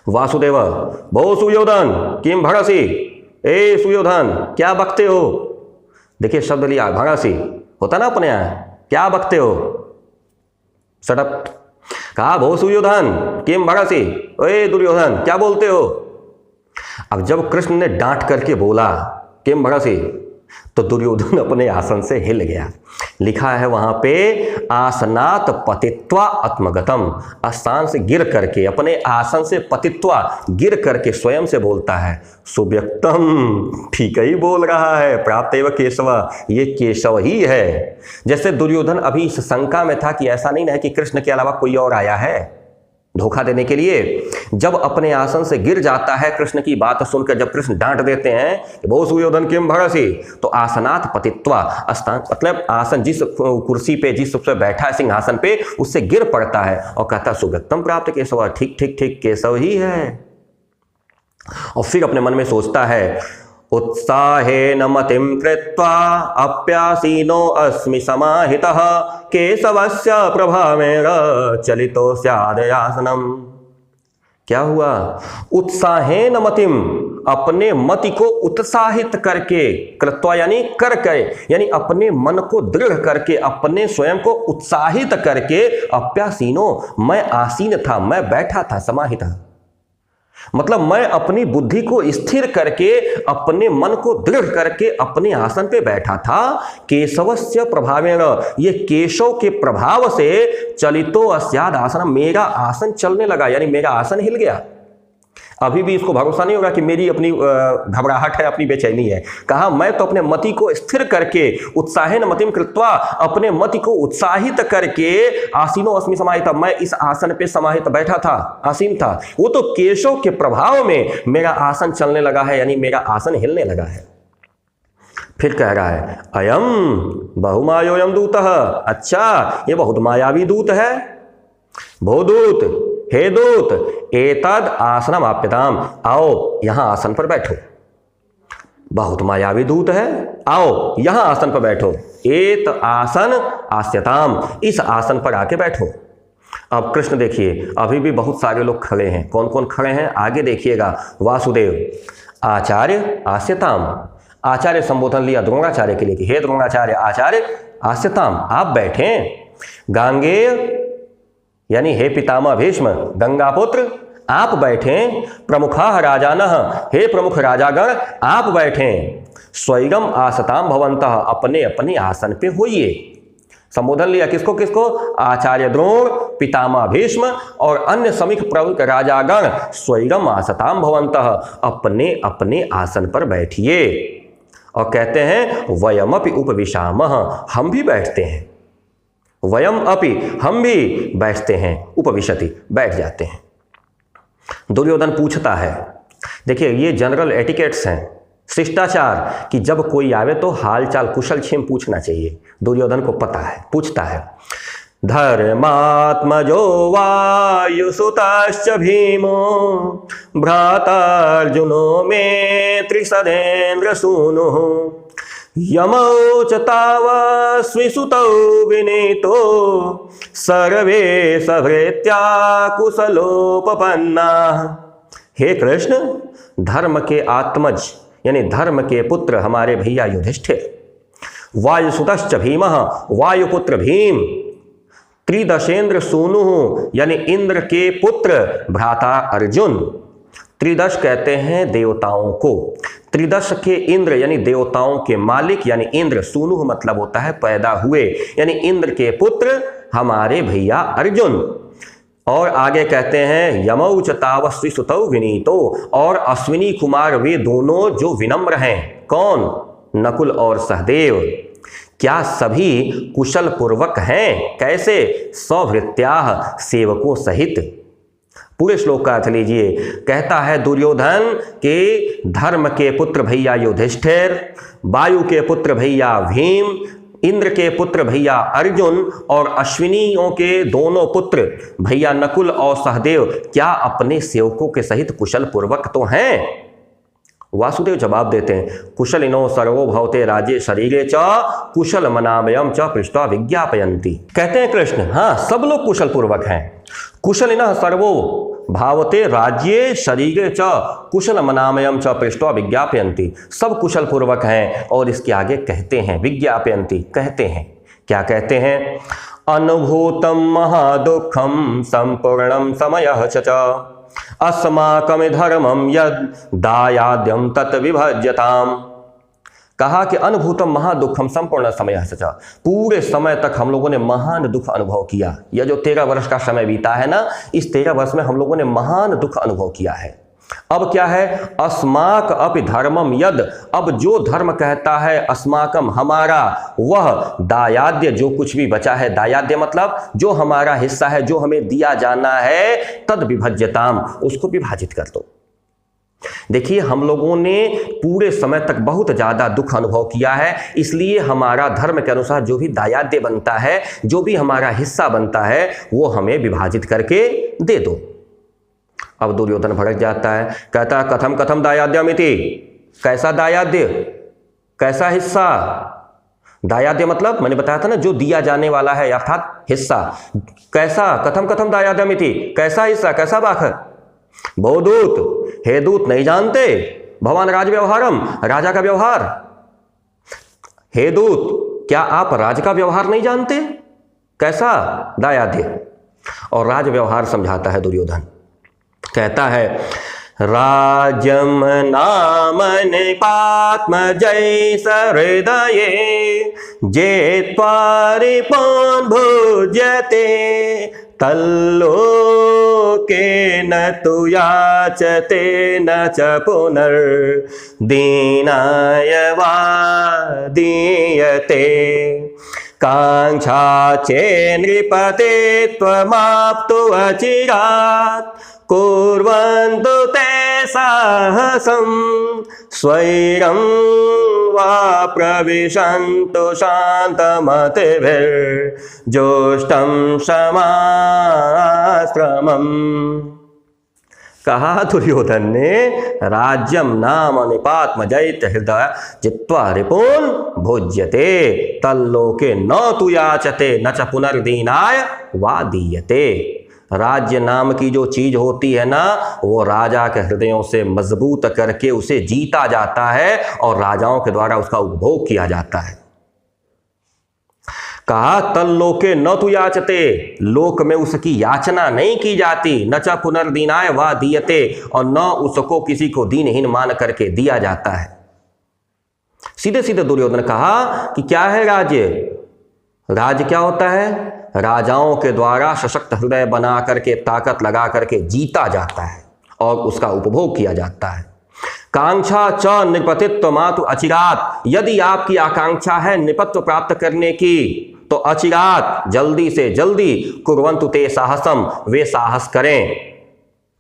वासुदेव, बहु सुयोधन किम भड़सी, ए सुयोधन क्या बकते हो। देखिए शब्द लिया, भड़सी होता ना अपने यहां, क्या बकते हो, सटअप। कहा बहु सुयोधन किम भड़सी, ए दुर्योधन क्या बोलते हो। अब जब कृष्ण ने डांट करके बोला किम भड़सी, तो दुर्योधन अपने आसन से हिल गया। लिखा है वहां पे आसनात पतित्वा आत्मगतम, आसन से गिर करके, अपने आसन से पतित्वा गिर करके स्वयं से बोलता है सुव्यक्तम, ठीक ही बोल रहा है, प्राप्त एव केशव, ये केशव ही है। जैसे दुर्योधन अभी इस शंका में था कि ऐसा नहीं है कि कृष्ण के अलावा कोई और आया है धोखा देने के लिए। जब अपने आसन से गिर जाता है, कृष्ण की बात सुनकर जब कृष्ण डांट देते हैं कि बहु सुयोधन किम भड़सी, तो आसनात पतित्वा, स्थान मतलब आसन, जिस कुर्सी पे जिस पे बैठा है सिंहासन पे, उससे गिर पड़ता है और कहता सुव्यक्तम प्राप्त केशव, ठीक केशव ही है। और फिर अपने मन में सोचता है उत्साहेन मतिं कृत्वा अप्यासीनो अस्मि समाहितः केशवस्य प्रभावेण चलितो स्यादयासनम। क्या हुआ, उत्साहेन मतिम, अपने मति को उत्साहित करके, कृत्वा यानी करके, यानी अपने मन को दृढ़ करके, अपने स्वयं को उत्साहित करके, अप्यासीनो मैं आसीन था, मैं बैठा था, समाहित, मतलब मैं अपनी बुद्धि को स्थिर करके, अपने मन को दृढ़ करके अपने आसन पे बैठा था। केशवस्य प्रभावेण, ये केशव के प्रभाव से चलितो अस्याद आसन, मेरा आसन चलने लगा, यानी मेरा आसन हिल गया। अभी भी इसको भरोसा नहीं होगा कि मेरी अपनी घबराहट है, अपनी बेचैनी है। कहा मैं तो अपने मति को स्थिर करके, उत्साहेन मतिम कृत्वा, अपने मति को उत्साहित करके, आसीनो अस्मि समाहित, मैं इस आसन पे समाहित बैठा था, आसीन था। वो तो केशव के प्रभाव में मेरा आसन चलने लगा है, यानी मेरा आसन हिलने लगा है। फिर कह रहा है अयम बहुमायोयम दूतः, अच्छा ये बहुत मायावी दूत है। भोदूत, हे दूत, एतद आसनम आप्यताम, आओ यहां आसन पर बैठो। बहुत मायावी दूत है, आओ यहां आसन पर बैठो। एत आसन आस्यताम, इस आसन पर आके बैठो। अब कृष्ण देखिए, अभी भी बहुत सारे लोग खड़े हैं। कौन कौन खड़े हैं आगे देखिएगा। वासुदेव, आचार्य आस्यताम, आचार्य संबोधन लिया द्रोणाचार्य के लिए कि हे द्रोणाचार्य, आचार्य आस्यताम, आप बैठें। गांगेय यानी हे पितामह भीष्म, गंगापुत्र आप बैठें। प्रमुखा राजानः, हे प्रमुख राजागण आप बैठें। स्वयं आसताम भवन्तः, अपने अपने आसन पे होइए। संबोधन लिया किसको किसको, आचार्य द्रोण, पितामह भीष्म और अन्य समीक प्रमुख राजागण स्वैरम आसताम भवन्तः, अपने अपने आसन पर बैठिए। और कहते हैं वयमपि उपविशामः, हम भी बैठते हैं। वयम अपि, हम भी बैठते हैं। उपविशति, बैठ जाते हैं। दुर्योधन पूछता है, देखिए ये जनरल एटिकेट्स हैं, शिष्टाचार, कि जब कोई आवे तो हालचाल कुशल क्षेम पूछना चाहिए। दुर्योधन को पता है, पूछता है, धर्मात्मजो वायुसुतश्च भीमो भ्रातार्जुनो मे त्रिसदेन्द्र सूनुः यमौ च तावस्विसुतौ विनीतो सर्वे सभृत्या कुशलोपपन्नाः। हे कृष्ण, धर्म के आत्मज यानी धर्म के पुत्र हमारे भैया युधिष्ठिर, वायुसुतश्च भीमः, वायुपुत्र भीम, त्रिदशेन्द्र सूनुः यानी इंद्र के पुत्र भ्राता अर्जुन। त्रिदश कहते हैं देवताओं को, त्रिदश के इंद्र यानी देवताओं के मालिक यानी इंद्र, सूनुः मतलब होता है पैदा हुए, यानी इंद्र के पुत्र हमारे भैया अर्जुन। और आगे कहते हैं यमौ च तावस्वी सुतौ विनीतो, और अश्विनी कुमार वे दोनों जो विनम्र हैं। कौन? नकुल और सहदेव। क्या सभी कुशल पूर्वक हैं? कैसे? सौभृत्याः, सेवकों सहित। पूरे श्लोक का अर्थ लीजिए। कहता है दुर्योधन के धर्म के पुत्र भैया युधिष्ठिर, वायु के पुत्र भैया भीम, इंद्र के पुत्र भैया अर्जुन और अश्विनियों के दोनों पुत्र भैया नकुल और सहदेव क्या अपने सेवकों के सहित कुशल पूर्वक तो हैं? वासुदेव जवाब देते हैं, कुशलिनो सर्वो भवते राज्ये शरीरे च कुशल मनामयम च पृष्ठा विज्ञापयन्ति। कहते हैं कृष्ण, हाँ सब लोग कुशल पूर्वक हैं। कुशलिनः सर्वो भावते राज्ये शरीरे च कुशल मनामयम च पृष्ठा विज्ञापयन्ति। सब कुशल पूर्वक हैं। और इसके आगे कहते हैं विज्ञापयन्ति, कहते हैं, क्या कहते हैं? अनुभूतम महादुखम संपूर्णम समयः च अस्माकं धर्मम यद दायाद्यम तत् विभज्यताम। कहा कि अनुभूतम महादुखम संपूर्ण समय सच, पूरे समय तक हम लोगों ने महान दुख अनुभव किया। यह जो 13 वर्ष का समय बीता है ना, इस 13 वर्ष में हम लोगों ने महान दुख अनुभव किया है। अब क्या है? अस्माक अपि धर्मम यद, अब जो धर्म कहता है अस्माकम हमारा, वह दायाद्य जो कुछ भी बचा है, दायाद्य मतलब जो हमारा हिस्सा है, जो हमें दिया जाना है, तद विभज्यताम, उसको विभाजित कर दो। देखिए हम लोगों ने पूरे समय तक बहुत ज्यादा दुख अनुभव किया है, इसलिए हमारा धर्म के अनुसार जो भी दायाद्य बनता है, जो भी हमारा हिस्सा बनता है, वो हमें विभाजित करके दे दो। अब दुर्योधन भड़क जाता है, कहता कथम कथम दायाद्यमिति, कैसा दायाद्य, कैसा हिस्सा? दायाद्य मतलब मैंने बताया था ना, जो दिया जाने वाला है अर्थात हिस्सा। कैसा? कथम कथम दायाद्यमिति, कैसा हिस्सा, कैसा बाखर? बहुदूत, हे दूत नहीं जानते? भवान राज व्यवहारम, राजा का व्यवहार। हे दूत, क्या आप राज का व्यवहार नहीं जानते? कैसा? दायाद्य। और राज व्यवहार समझाता है दुर्योधन। कहता है राज्यम नाम निपात्म जय सहृदये जेत्वारिपोन् भुज्यते तल्लोके न तु याचते न च पुनर्दीनाय वा दीयते कांक्षा चे नृपते त्वमाप्तु अचिरात् कुर्वन्तु ते साहसं स्वैरं वा प्रविशन्तु शान्तमतिभिर्जुष्टं समाश्रमम्। कहा दुर्योधन ने राज्यम नाम निपात्म जैत हृदय जित्वा रिपुन भुज्यते तल्लोके न तु याचते न च पुनर्दीनाय वा दीयते। राज्य नाम की जो चीज होती है ना, वो राजा के हृदयों से मजबूत करके उसे जीता जाता है और राजाओं के द्वारा उसका उपभोग किया जाता है। कहा तल्लोके न तु याचते, लोक में उसकी याचना नहीं की जाती, न च पुनर्दीनाय वा दीयते, और न उसको किसी को दीनहीन मान करके दिया जाता है। सीधे सीधे दुर्योधन कहा कि क्या है राज्य? राज्य क्या होता है? राजाओं के द्वारा सशक्त हृदय बना करके, ताकत लगा करके जीता जाता है और उसका उपभोग किया जाता है। कांक्षा च नृपतित्व मातु अचिरात, यदि आपकी आकांक्षा है नृपत्व प्राप्त करने की तो अचिरात, जल्दी से जल्दी, कुर्वन्तु ते साहसम, वे साहस करें।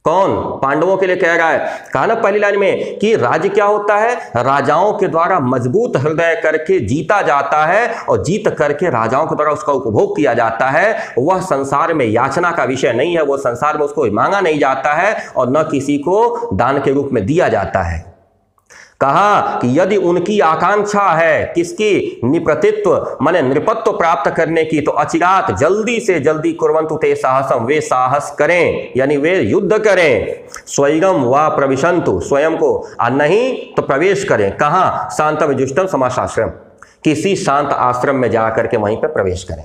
कौन? पांडवों के लिए कह रहा है। कहा ना पहली लाइन में कि राज्य क्या होता है, राजाओं के द्वारा मजबूत हृदय करके जीता जाता है और जीत करके राजाओं के द्वारा उसका उपभोग किया जाता है। वह संसार में याचना का विषय नहीं है, वो संसार में उसको मांगा नहीं जाता है और न किसी को दान के रूप में दिया जाता है। कहा कि यदि उनकी आकांक्षा है किसकी? निप्रतित्व माने नृपत्व प्राप्त करने की, तो अचिरात, जल्दी से जल्दी, कुर्वन्तु ते साहसम, वे साहस करें, यानी वे युद्ध करें। स्वयं वा प्रविशन्तु, स्वयं को, और नहीं तो प्रवेश करें। कहाँ? शांत विजुष्टम समासाश्रम, किसी शांत आश्रम में जाकर के वहीं पर प्रवेश करें।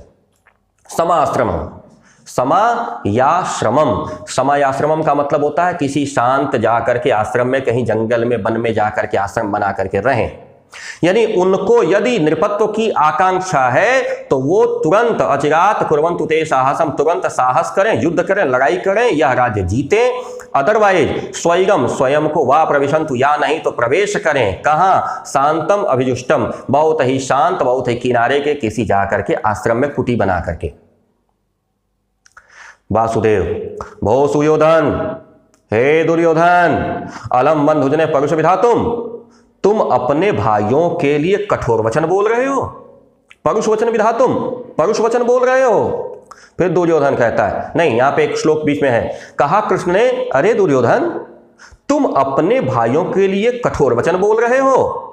समाश्रम, समा या श्रमम, समा या श्रमम का मतलब होता है किसी शांत जाकर के आश्रम में, कहीं जंगल में, वन में जाकर के आश्रम बना करके रहें। यानी उनको यदि नृपत्व की आकांक्षा है तो वो तुरंत अचिरात कुर्वन्तु ते साहसम, तुरंत साहस करें, युद्ध करें, लड़ाई करें, यह राज्य जीते। अदरवाइज स्वयं, स्वयं को, वा प्रविशन्तु, या नहीं तो प्रवेश करें। कहां? शांतम अभिजुष्टम, बहुत ही शांत, बहुत ही किनारे के किसी जाकर के आश्रम में कुटी बना करके। वासुदेव, भो सुयोधन, हे दुर्योधन, अलम बंधुजने परुष विधातुम, तुम अपने भाइयों के लिए कठोर वचन बोल रहे हो। परुष वचन विधातुम, परुष वचन बोल रहे हो। फिर दुर्योधन कहता है, नहीं, यहां पे एक श्लोक बीच में है। कहा कृष्ण ने, अरे दुर्योधन, तुम अपने भाइयों के लिए कठोर वचन बोल रहे हो।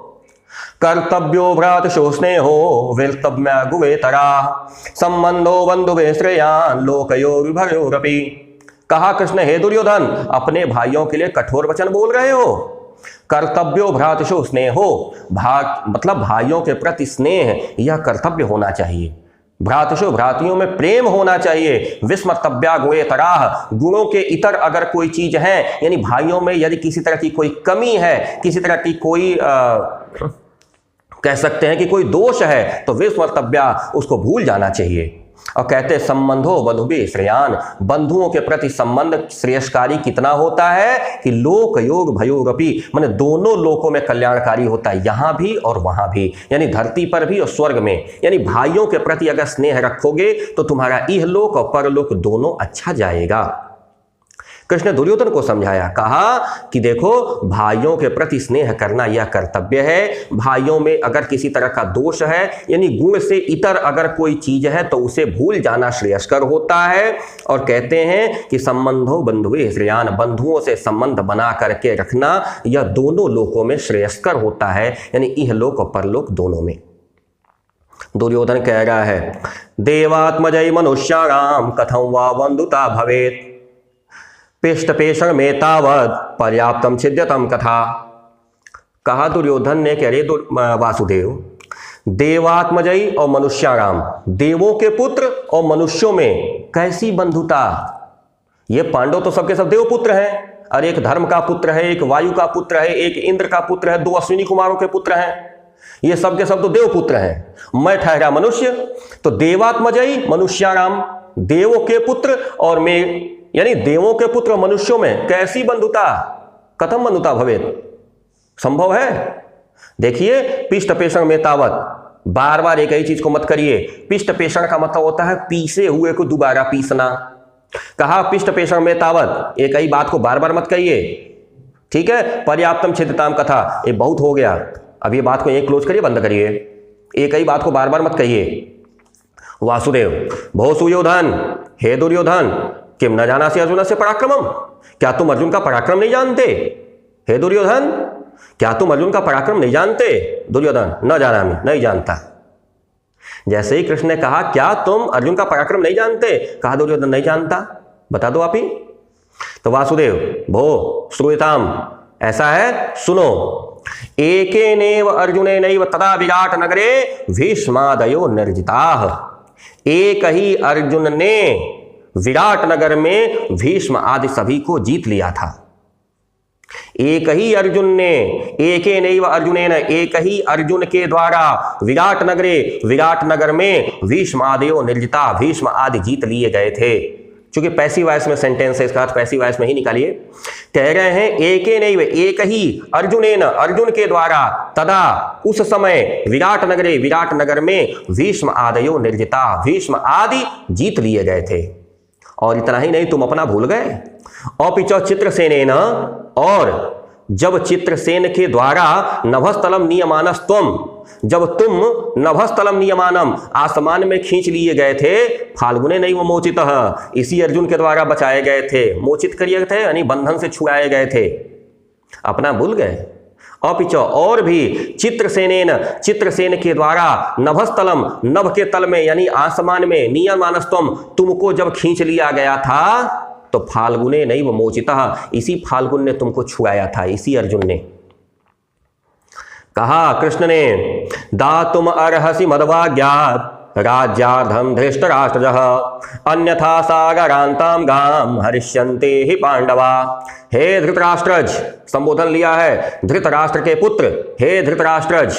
कर्तव्यो भ्रात स्नेहो वेल्तव्य गुवेतरा संबंधो बंधुवे श्रेयान लोकयो विभयोरपि। कहा कृष्ण, हे दुर्योधन, अपने भाइयों के लिए कठोर वचन बोल रहे हो। कर्तव्यो भ्रातशो स्नेहो, मतलब भाइयों के प्रति स्नेह, यह कर्तव्य होना चाहिए। भ्रातशो, भ्रातियों में प्रेम होना चाहिए। विस्मर्तव्या गुणेतराः, गुणों के इतर अगर कोई चीज है, यानी भाइयों में यदि किसी तरह की कोई कमी है, किसी तरह की कोई कह सकते हैं कि कोई दोष है, तो विस्मर्तव्या, उसको भूल जाना चाहिए। और कहते संबंधो बंधुभि श्रेयान, बंधुओं के प्रति संबंध श्रेयस्कारी कितना होता है कि लोक योग भयोरपि, माने दोनों लोकों में कल्याणकारी होता है, यहां भी और वहां भी, यानी धरती पर भी और स्वर्ग में। यानी भाइयों के प्रति अगर स्नेह रखोगे तो तुम्हारा इहलोक और परलोक दोनों अच्छा जाएगा। कृष्ण दुर्योधन को समझाया, कहा कि देखो, भाइयों के प्रति स्नेह करना यह कर्तव्य है। भाइयों में अगर किसी तरह का दोष है, यानी गुण से इतर अगर कोई चीज है, तो उसे भूल जाना श्रेयस्कर होता है। और कहते हैं कि संबंधो बंधुवे श्रेयान, बंधुओं से संबंध बना करके रखना यह दोनों लोकों में श्रेयस्कर होता है, यानी इहलोक और परलोक दोनों में। दुर्योधन कह रहा है, देवात्मजय मनुष्याणाम कथं वा बंधुता भवेत् पिष्टपेशण में तावत् पर्याप्तम छिद्यतम कथा। कहा दुर्योधन ने कि अरे वासुदेव, देवात्मजयी और मनुष्याराम, देवों के पुत्र और मनुष्यों में कैसी बंधुता। ये पांडव तो सबके सब देवपुत्र हैं। अरे एक धर्म का पुत्र है, एक वायु का पुत्र है, एक इंद्र का पुत्र है, 2 अश्विनी कुमारों के पुत्र हैं। ये सबके सब तो देवपुत्र हैं। मैं ठहरा मनुष्य, तो देवात्मजयी मनुष्याराम, देवों के पुत्र, और मैं यानी देवों के पुत्र मनुष्यों में कैसी बंधुता, कथम बंधुता भवेत, संभव है। देखिए, पिष्ट पेषण में तावत, बार बार एक ही चीज को मत करिए। पिष्ट पेषण का मतलब होता है पीसे हुए को दोबारा पीसना। कहा पिष्ट पेषण में तावत, एक ही बात को बार बार मत कहिए, ठीक है। पर्याप्तम छिद्यताम कथा, ये बहुत हो गया, अब ये बात को एक क्लोज करिए, बंद करिए, एक ही बात को बार बार मत कहिए। वासुदेव, भो सुयोधन, हे दुर्योधन, किम न जानासि अर्जुनस्य पराक्रमम, क्या तुम अर्जुन का पराक्रम नहीं जानते। हे दुर्योधन, क्या तुम अर्जुन का पराक्रम नहीं जानते। दुर्योधन, न जानामि, नहीं जानता। जैसे ही कृष्ण ने कहा क्या तुम अर्जुन का पराक्रम नहीं जानते, कहा दुर्योधन नहीं जानता, बता दो आप ही। तो वासुदेव, भो श्रूयताम, ऐसा है, सुनो। एकेनेव अर्जुनेनैव तदा विराट नगरे भीष्मादयो निर्जिताः, एक ही अर्जुन ने विराट नगर में भीष्म आदि सभी को जीत लिया था। एक ही अर्जुन ने, एके नैव अर्जुनेन, एक ही अर्जुन के द्वारा विराट नगर में भीष्म आदयो निर्जिता, भीष्म आदि जीत लिए गए थे। क्योंकि पैसिव वॉइस में सेंटेंस है, इसका अर्थ पैसिव वॉइस में ही निकालिए। कह रहे हैं एके नैव, एक ही अर्जुनेन, अर्जुन के द्वारा, तदा उस समय विराट नगर में भीष्म आदयो निर्जिता, भीष्म आदि जीत लिए गए थे। और इतना ही नहीं, तुम अपना भूल गए। अपिच चित्रसेनेन, और जब चित्रसेन के द्वारा नभस्थलम नियमानस्त्वम, जब तुम नभस्थलम नियमानम, आसमान में खींच लिए गए थे, फाल्गुने नैव मोचितः, इसी अर्जुन के द्वारा बचाए गए थे, मोचित किए थे यानी बंधन से छुड़ाए गए थे। अपना भूल गए। अपिच, और भी, चित्रसेन के द्वारा नभस्थलम, नभ के तल में यानी आसमान में, नियमानस्त्वम, तुमको जब खींच लिया गया था, तो फाल्गुने नैव मोचितः, इसी फाल्गुन ने तुमको छुड़ाया था, इसी अर्जुन ने। कहा कृष्ण ने, दातुम अर्हसि मदवाज्ञात् राज्यार्धम धृष्टराष्ट्रजः, अन्यथा सागरांताम गाम हरिष्यन्ते हि पांडवा। हे धृतराष्ट्रज, संबोधन लिया है धृतराष्ट्र के पुत्र, हे धृतराष्ट्रज।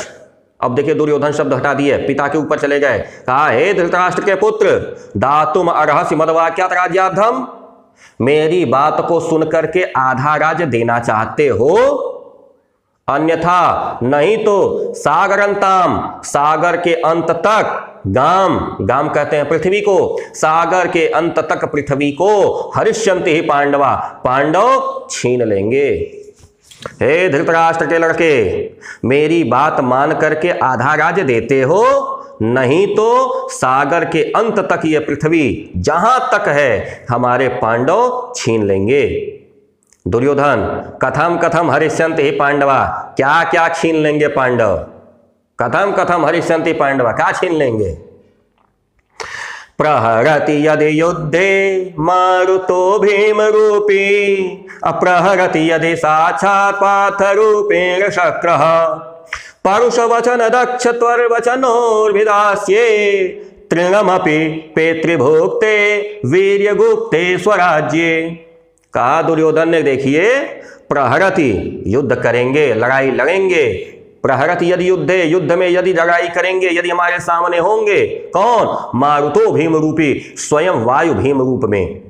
अब देखिए दुर्योधन शब्द हटा दिए, पिता के ऊपर चले गए। कहा हे धृतराष्ट्र के पुत्र, दातुम अर्हसि मदवाज्ञात् राज्यार्धम, मेरी बात को सुनकर के आधा राज्य देना चाहते हो, अन्यथा नहीं तो सागरंताम, सागर के अंत तक, गाम कहते हैं पृथ्वी को, सागर के अंत तक पृथ्वी को, हरिष्यन्ति ही पांडवा, पांडव छीन लेंगे। हे धृतराष्ट्र के लड़के, मेरी बात मान करके आधा राज्य देते हो, नहीं तो सागर के अंत तक ये पृथ्वी जहां तक है हमारे पांडव छीन लेंगे। दुर्योधन, कथम हरिष्यन्ति ही पांडवा, क्या क्या छीन लेंगे पांडव? कथम हरिष्यन्ति पांडवा, क्या छीन लेंगे? प्रहरति यदि युद्धे मारुतो भीम रूपी, अप्रहरति यदि साक्षात् पार्थ रूपेण शक्रः, परुष वचन दक्ष त्वर वचनोर्विदास्ये, तृणमपि पेतृभुक्ते वीर्य गुप्ते स्वराज्ये। कहा दुर्योधन ने, देखिए प्रहरति, युद्ध करेंगे, लड़ाई लड़ेंगे, प्रहरति यदि युद्धे, युद्ध में यदि लड़ाई करेंगे, यदि हमारे सामने होंगे, कौन? मारुतो भीम रूपी, स्वयं वायु भीम रूप में,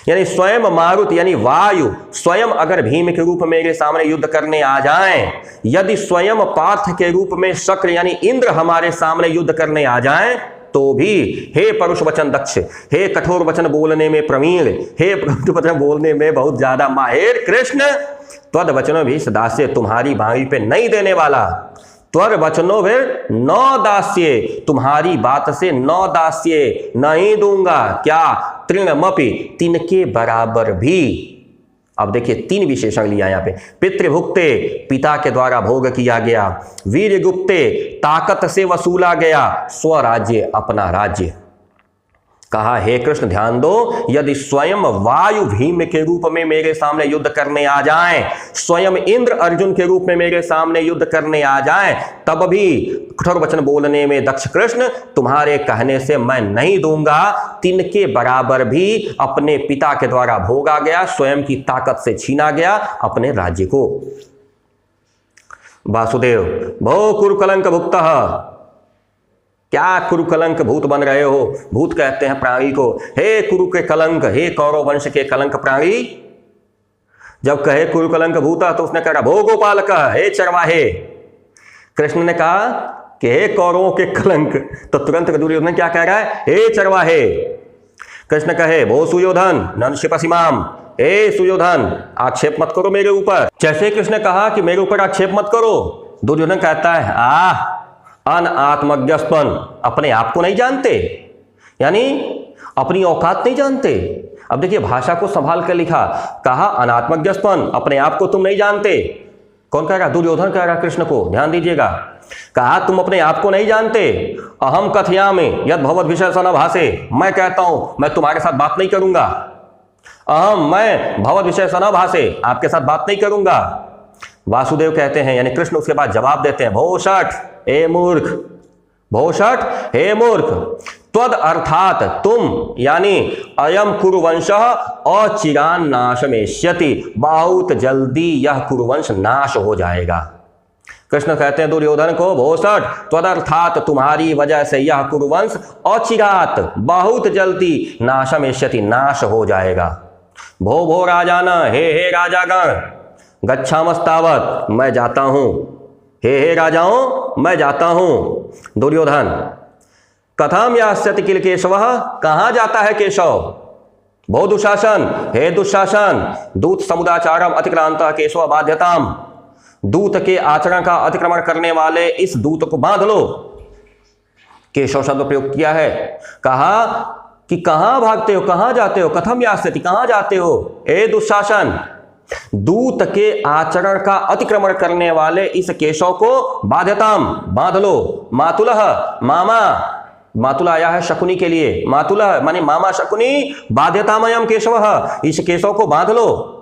यानी स्वयं मारुत यानी वायु स्वयं अगर भीम के रूप में मेरे सामने युद्ध करने आ जाएं, यदि स्वयं पार्थ के रूप में शक्र यानी इंद्र हमारे सामने युद्ध करने आ जाएं, तो भी हे परुष वचन दक्ष, हे कठोर वचन बोलने में प्रवीण, हे वचन बोलने में बहुत ज्यादा माहिर कृष्ण, त्वद वचनों भी दास्य, तुम्हारी बाणी पे नहीं देने वाला, त्वर वचनों फिर नौ दास्य, तुम्हारी बात से नौ दास्य नहीं दूंगा। क्या? तृणमपि, तिनके बराबर भी। अब देखिए तीन विशेषण लिया यहाँ पे। पितृभुक्ते, पिता के द्वारा भोग किया गया। वीर्यगुप्ते, ताकत से वसूला गया। स्वराज्य, अपना राज्य। कहा हे कृष्ण ध्यान दो, यदि स्वयं वायु भीम के रूप में मेरे सामने युद्ध करने आ जाएं, स्वयं इंद्र अर्जुन के रूप में मेरे सामने युद्ध करने आ जाएं, तब भी कठोर वचन बोलने में दक्ष कृष्ण तुम्हारे कहने से मैं नहीं दूंगा। तिनके बराबर भी अपने पिता के द्वारा भोगा गया, स्वयं की ताकत से छीना गया अपने राज्य को। वासुदेव, भो कुरुकलंक भुक्तः, क्या कुरुकलंक भूत बन रहे हो? भूत कहते हैं प्राणी को। हे कुरु के कलंक, हे कौरव वंश के कलंक प्राणी। जब कहे कुरुकलंक भूता तो उसने कहा भो गोपालक, हे चरवाहे। कृष्ण ने कहा कि हे कौरवों के कलंक, तो तुरंत दुर्योधन क्या कह रहा है? हे चरवाहे। कृष्ण कहे भो सुयोधन नन शिपसिमाम, हे सुयोधन आक्षेप मत करो मेरे ऊपर। जैसे कृष्ण ने कहा कि मेरे ऊपर आक्षेप मत करो, दुर्योधन कहता है अन आत्मज्ञस्पन, अपने आप को नहीं जानते, यानी अपनी औकात नहीं जानते। अब देखिए भाषा को संभाल कर लिखा, कहा अनात्मज्ञस्पन, अपने आप को तुम नहीं जानते। कौन कह रहा? दुर्योधन कह रहा कृष्ण को, ध्यान दीजिएगा। कहा तुम अपने आप को नहीं जानते। अहम कथयामि यद भवद विषय स न भासे, मैं कहता हूं मैं तुम्हारे साथ बात नहीं करूंगा। मैं भवद विषय स न भासे, आपके साथ बात नहीं करूंगा। वासुदेव कहते हैं, यानी कृष्ण उसके बाद जवाब देते हैं, भो शठ, ए मूर्ख, भोषट, हे मूर्ख, त्वद अर्थात तुम, यानी अयम कुरुवंशः अचिरान नाशमेष्यति, बहुत जल्दी यह कुरुवंश नाश हो जाएगा। कृष्ण कहते हैं दुर्योधन को, भोषट, त्वद अर्थात तुम्हारी वजह से यह कुरुवंश अचिरात, बहुत जल्दी, नाशमेष्यति, नाश हो जाएगा। भो भो राजान, हे राजागण, गच्छामस्तावत, मैं जाता हूं, हे राजाओं मैं जाता हूं। दुर्योधन, कथाम यास्यति किल केशवः, कहां जाता है केशव। भो दुशासन, हे दुशासन, दूत समुदाचारम अतिक्रांत केशव बाध्यताम, दूत के आचरण का अतिक्रमण करने वाले इस दूत को बांध लो। केशव शब्द प्रयोग किया है, कहा कि कहां भागते हो, कहां जाते हो, कथम यास्यति, कहां जाते हो, हे दुशासन, दूत के आचरण का अतिक्रमण करने वाले इस केशव को बाध्यताम, बांध लो। मातुलः, मामा, मातुला आया है शकुनी के लिए, मातुलः माने मामा शकुनी, बाध्यतामयम केशवः, इस केशव को बांध लो।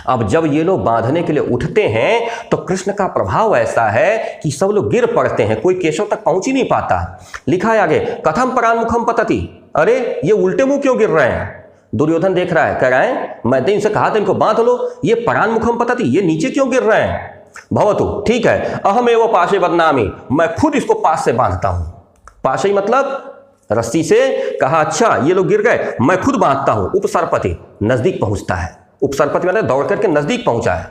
अब जब ये लोग बांधने के लिए उठते हैं तो कृष्ण का प्रभाव ऐसा है कि सब लोग गिर पड़ते हैं, कोई केशव तक पहुंच ही नहीं पाता। लिखा है आगे, कथम परान्मुखम पतति, अरे ये उल्टे मुंह क्यों गिर रहे हैं। दुर्योधन देख रहा है, कह रहा है मैं तो इनसे कहा था इनको बांध लो, ये परान्मुखम पतति, ये नीचे क्यों गिर रहे हैं। भवतु, ठीक है, अहमेव पाशे बदनामी, मैं खुद इसको पास से बांधता हूं। पाशे मतलब रस्सी से, कहा अच्छा ये लोग गिर गए, मैं खुद बांधता हूं। उपसर्पति, नजदीक पहुंचता है, उपसर्पति मतलब दौड़ करके नजदीक पहुंचा है।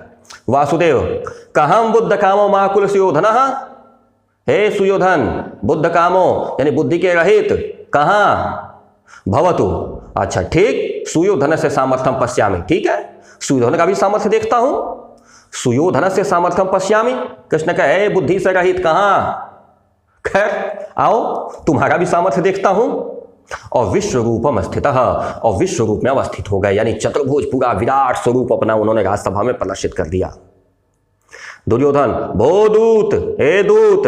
वासुदेव, कहां बुद्ध कामो महाकुल सुयोधन, हे सुयोधन, बुद्ध कामो यानी बुद्धि के रहित, कहां। भवतु, अच्छा ठीक, सुयोधन से सामर्थ्यम पश्यामि, ठीक है, सुयोधन का भी सामर्थ्य देखता हूं। सुयोधन से सामर्थ्यम पश्यामि, कृष्ण का है बुद्धि से रहित कहां। खैर आओ, तुम्हारा भी सामर्थ्य देखता हूं। और विश्व रूपम स्थितः, और विश्व रूप में अवस्थित हो गए, यानी चतुर्भुज पूरा विराट स्वरूप अपना उन्होंने राजसभा में प्रदर्शित कर दिया। दुर्योधन, भो दूत, हे दूत।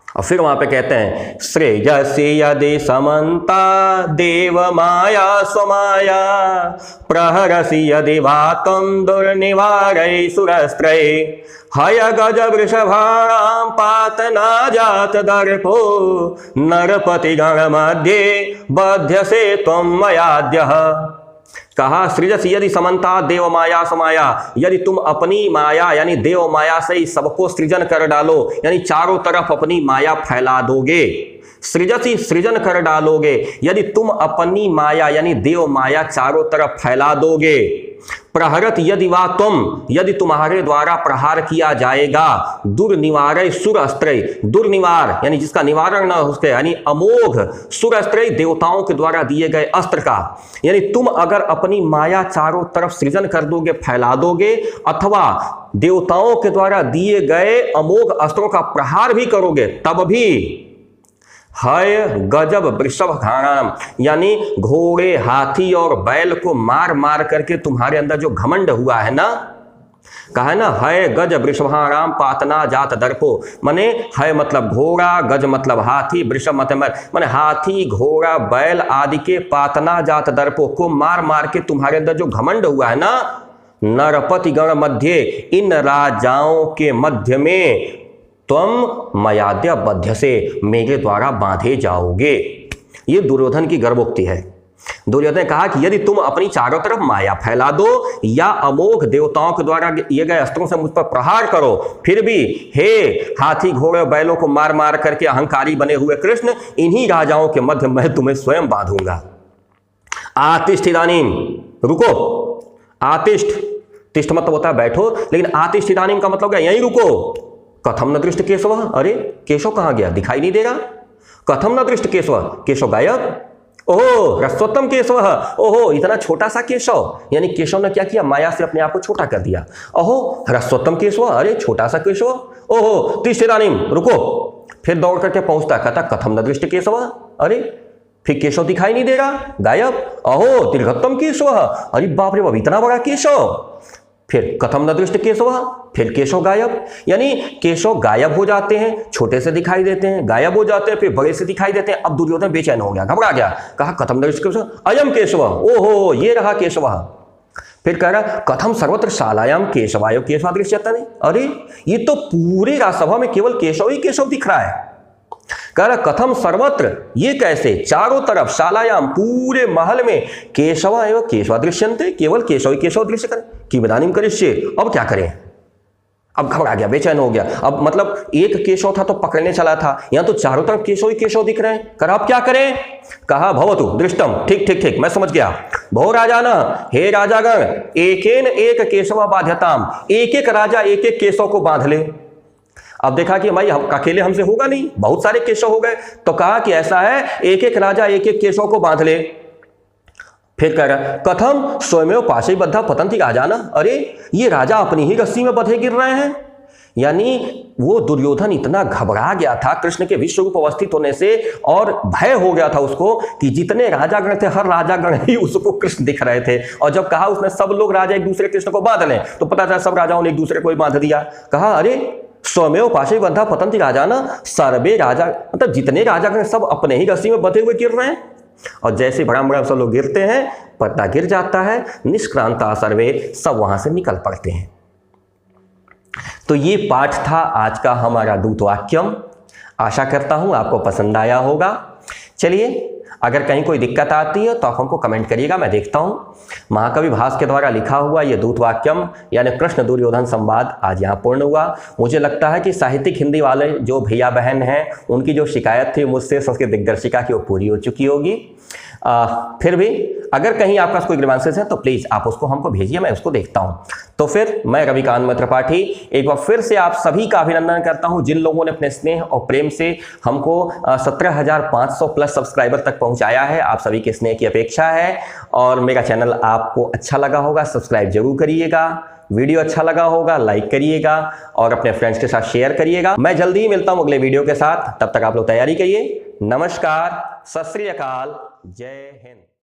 और फिर वहां पे कहते हैं, श्रेयसी यदि समन्ता देव माया स्वमाया, प्रहरसि यदि वातम दुर्निवारै सुरस्त्रै, हय गज वृषभाणां पातना जात दर्पो, नरपति गण मध्ये बध्यसे त्वं मयाद्यः। कहा, सृजसी यदि समन्ता देव माया समाया, यदि तुम अपनी माया यानी देव माया से ही सबको सृजन कर डालो, यानी चारों तरफ अपनी माया फैला दोगे। सृजसी, सृजन कर डालोगे, यदि तुम अपनी माया यानी देव माया चारों तरफ फैला दोगे। प्रहरत यदि वा तुम, यदि तुम्हारे द्वारा प्रहार किया जाएगा। दुर्निवारय सुर अस्त्रय, दुर्निवार यानी जिसका निवारण न हो सके, यानी अमोघ, सुर अस्त्रय देवताओं के द्वारा दिए गए अस्त्र का, यानी तुम अगर अपनी माया चारों तरफ सृजन कर दोगे, फैला दोगे, अथवा देवताओं के द्वारा दिए गए अमोघ अस्त्रों का प्रहार भी करोगे, तब भी हय गजब वृषभ घाणाम, यानी घोड़े, हाथी और बैल को मार मार करके तुम्हारे अंदर जो घमंड हुआ है ना, कहा है ना, हय गज वृषभाणाम पातना जात दर्पो, माने हय मतलब घोड़ा, गज मतलब हाथी, वृषभ मतलब माने हाथी, घोड़ा, बैल आदि के पातना जात दर्पो को मार मार के तुम्हारे अंदर जो घमंड हुआ है ना, नरपति गण मध्य, इन राजाओं के मध्य में तुम मयाद्य बध्य से, मेरे द्वारा बांधे जाओगे। ये दुर्योधन की गर्भोक्ति है। दुर्योधन ने कहा कि यदि तुम अपनी चारों तरफ माया फैला दो या अमोघ देवताओं के द्वारा दिए गए अस्त्रों से मुझ पर प्रहार करो, फिर भी हे हाथी घोड़े बैलों को मार मार करके अहंकारी बने हुए कृष्ण, इन्हीं राजाओं के मध्य मैं तुम्हें स्वयं बांधूंगा। आतिष्ठ इदानीम, रुको। आतिष्ठ, तिष्ठ मतलब होता है बैठो, लेकिन आतिष्ठ इदानीम का मतलब क्या, यहीं रुको। कथम न दृष्ट केशव, अरे केशव कहां गया, दिखाई नहीं दे रहा। कथम न दृष्ट केशव, केशव गायब। ओहो रसोत्तम केशव, ओहो इतना छोटा सा केशव, यानी केशव ने क्या किया, माया से अपने आप को छोटा कर दिया। ओहो रसोत्तम केशव, अरे छोटा सा केशव। ओहो तिष्ठिदानीम, रुको। फिर दौड़ करके पहुंचता, कहता कथम न दृष्ट केशव, अरे फिर केशव दिखाई नहीं दे रहा, गायब। अहो दीर्घोत्तम केशव, अरे बाप रे बाप इतना बड़ा केशव। फिर कथम न दृष्ट केशव, फिर केशव गायब, यानी केशव गायब हो जाते हैं, छोटे से दिखाई देते हैं, गायब हो जाते हैं, फिर बड़े से दिखाई देते हैं। अब दुर्योधन बेचैन हो गया, घबरा गया, कहा कथम न दृष्ट केशव, अयम केशव, ओहो ये रहा केशव। फिर कह रहा कथम सर्वत्र शालायाम केशवाय केशव दृश्यते, अरे ये तो पूरे राजसभा में केवल केशव ही केशव दिख रहा है। कह रहा कथम सर्वत्र, ये कैसे, चारों तरफ शालायाम पूरे महल में केशव एवं केशव दृश्यन्ते, केवल केशव ही केशव दृश्य करें कि इदानीं करिष्ये, अब क्या करें। अब घबरा गया, बेचैन हो गया। अब मतलब एक केशव था तो पकड़ने चला था, यहां तो चारों तरफ केशव ही केशव दिख रहे हैं। कहा अब क्या करें। कहा भवतु दृष्टम, ठीक ठीक ठीक, मैं समझ गया। भो राजान, हे राजागण, एकेन एक केशव बाध्यताम, एक एक राजा एक एक केशव को बांध ले। अब देखा कि भाई हम अकेले हमसे होगा नहीं, बहुत सारे केशव हो गए, तो कहा कि ऐसा है एक एक राजा एक एक केशव को बांध ले। फिर कह रहा कथम स्वयं पाशे बद्धा पतंती राजाना, अरे ये राजा अपनी ही रस्सी में बंधे गिर रहे हैं। यानी वो दुर्योधन इतना घबरा गया था कृष्ण के विश्व रूप अवस्थित होने से, और भय हो गया था उसको कि जितने राजागण थे हर राजागण ही उसको कृष्ण दिख रहे थे। और जब कहा उसने सब लोग राजा एक दूसरे कृष्ण को बांध लें, तो पता था सब राजाओं ने एक दूसरे को ही बांध दिया। कहा अरे स्वयं पाशे बंधा पतंती राजाना, सर्वे राजा, मतलब जितने राजागण सब अपने ही रस्सी में बंधे हुए गिर रहे हैं। और जैसे बड़ा सब लोग गिरते हैं, पर्दा गिर जाता है, निष्क्रांता सर्वे, सब वहां से निकल पड़ते हैं। तो ये पाठ था आज का हमारा दूतवाक्यम। आशा करता हूं आपको पसंद आया होगा। चलिए, अगर कहीं कोई दिक्कत आती है तो आप हमको कमेंट करिएगा, मैं देखता हूं। महाकवि भास के द्वारा लिखा हुआ ये दूतवाक्यम यानी कृष्ण दुर्योधन संवाद आज यहाँ पूर्ण हुआ। मुझे लगता है कि साहित्यिक हिंदी वाले जो भैया बहन हैं, उनकी जो शिकायत थी मुझसे संस्कृत दिग्दर्शिका की, वो पूरी हो चुकी होगी। फिर भी अगर कहीं आपका कोई ग्रीवांसेस है तो प्लीज़ आप उसको हमको भेजिए, मैं उसको देखता हूं। तो फिर मैं रविकांत त्रिपाठी एक बार फिर से आप सभी का अभिनंदन करता हूं, जिन लोगों ने अपने स्नेह और प्रेम से हमको 17,500 प्लस सब्सक्राइबर तक पहुंचाया है। आप सभी के स्नेह की अपेक्षा है, और मेरा चैनल आपको अच्छा लगा होगा, सब्सक्राइब जरूर करिएगा। वीडियो अच्छा लगा होगा लाइक करिएगा और अपने फ्रेंड्स के साथ शेयर करिएगा। मैं जल्दी ही मिलता हूं अगले वीडियो के साथ, तब तक आप लोग तैयारी करिए। नमस्कार, सत श्री अकाल, जय हिंद।